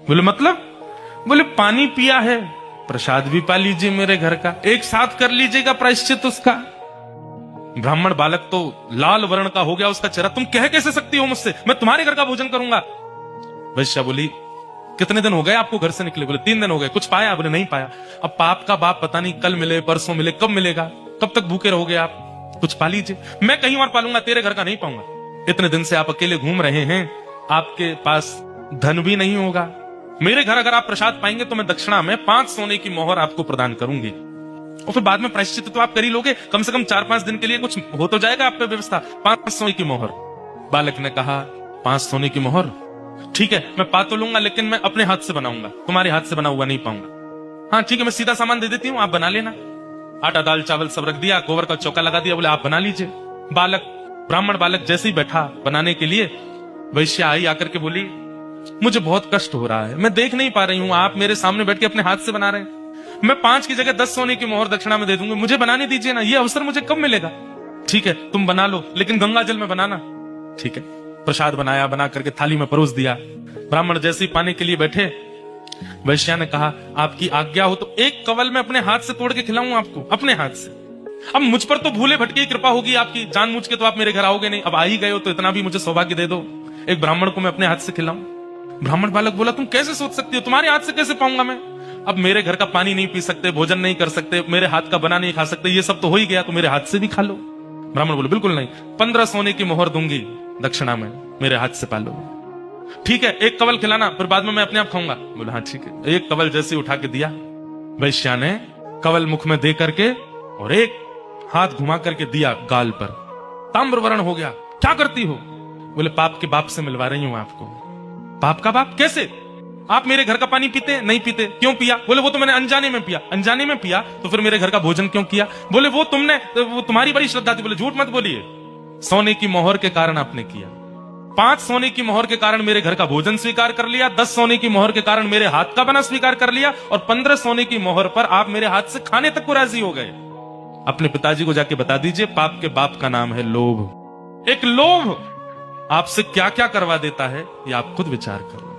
बोले मतलब? बोले पानी पिया है, प्रसाद भी पा लीजिए मेरे घर का, एक साथ कर लीजिएगा प्रायश्चित उसका। ब्राह्मण बालक तो लाल वर्ण का हो गया उसका चेहरा। तुम कह कैसे सकती हो मुझसे, मैं तुम्हारे घर का भोजन करूंगा। वैश्या बोली कितने दिन हो गए आपको घर से निकले? बोले 3 दिन हो गए। कुछ पाया? बोले नहीं पाया। अब पाप का बाप पता नहीं कल मिले परसों मिले, कब मिलेगा, कब तक भूखे रहोगे आप? कुछ पा लीजिए। मैं कहीं और पालूंगा, तेरे घर का नहीं पाऊंगा। इतने दिन से आप अकेले घूम रहे हैं, आपके पास धन भी नहीं होगा। मेरे घर अगर आप प्रसाद पाएंगे तो मैं दक्षिणा में 5 सोने की मोहर आपको प्रदान करूंगी, और फिर बाद में प्रायश्चित तो आप कर ही लोगे। कम से कम 4-5 दिन के लिए कुछ हो तो जाएगा आप पे व्यवस्था। 5 सोने की मोहर। बालक ने कहा 5 सोने की मोहर ठीक है, मैं पा तो लूंगा, लेकिन मैं अपने हाथ से बनाऊंगा, तुम्हारे हाथ से बना हुआ नहीं पाऊंगा। हाँ ठीक है, मैं सीधा सामान दे देती हूँ, आप बना लेना। आटा दाल चावल सब रख दिया, गोबर का चौका लगा दिया, बोले आप बना लीजिए। बालक, ब्राह्मण बालक जैसे ही बैठा बनाने के लिए, वैश्या आई आकर के बोली मुझे बहुत कष्ट हो रहा है, मैं देख नहीं पा रही हूँ, आप मेरे सामने बैठ के अपने हाथ से बना रहे हैं। मैं 5 की जगह 10 सोने की मोहर दक्षिणा में दे दूंगी, मुझे बनाने दीजिए ना, ये अवसर मुझे कब मिलेगा? ठीक है तुम बना लो, लेकिन गंगा जल में बनाना। ठीक है, प्रसाद बनाया, बना करके थाली में परोस दिया। ब्राह्मण जैसे ही पाने के लिए बैठे, वैश्या ने कहा आपकी आज्ञा हो तो एक कवल में अपने हाथ से तोड़ के खिलाऊं आपको, अपने हाथ से। अब मुझ पर तो भूले भटके की कृपा होगी आपकी, जानबूझ के तो आप मेरे घर आओगे नहीं, अब आ ही गए हो तो इतना भी मुझे सौभाग्य दे दो, एक ब्राह्मण को मैं अपने हाथ से खिलाऊं। ब्राह्मण बालक बोला तुम कैसे सोच सकती हो, तुम्हारे हाथ से कैसे पाऊंगा मैं? अब मेरे घर का पानी नहीं पी सकते, भोजन नहीं कर सकते, मेरे हाथ का बना नहीं खा सकते, ये सब तो हो ही गया, तो मेरे हाथ से भी खा लो। ब्राह्मण बोले बिल्कुल नहीं, 15 सोने की मोहर दूंगी दक्षिणा में, मेरे हाथ से पालो। ठीक है, एक कवल खिलाना, फिर बाद में मैं अपने आप खाऊंगा। बोला हाँ ठीक है। एक कवल जैसे उठा के दिया, वैश्या ने कवल मुख में दे करके और एक हाथ घुमा करके दिया गाल पर, ताम्रवर्ण हो गया। क्या करती हो? बोले पाप के बाप से मिलवा रही हूं आपको। पाप का बाप कैसे? आप मेरे घर का पानी पीते नहीं पीते? क्यों पिया? बोले वो तो मैंने अनजाने में पिया। अनजाने में पिया तो फिर मेरे घर का भोजन क्यों किया? बोले वो तुम्हारी बड़ी श्रद्धा थी। बोले झूठ मत बोलिए, सोने की मोहर के कारण आपने किया। 5 सोने की मोहर के कारण मेरे घर का भोजन स्वीकार कर लिया, 10 सोने की मोहर के कारण मेरे हाथ का बना स्वीकार कर लिया, और 15 सोने की मोहर पर आप मेरे हाथ से खाने तक को राजी हो गए। अपने पिताजी को जाके बता दीजिए, पाप के बाप का नाम है लोभ। एक लोभ आपसे क्या क्या करवा देता है, ये आप खुद विचार करो।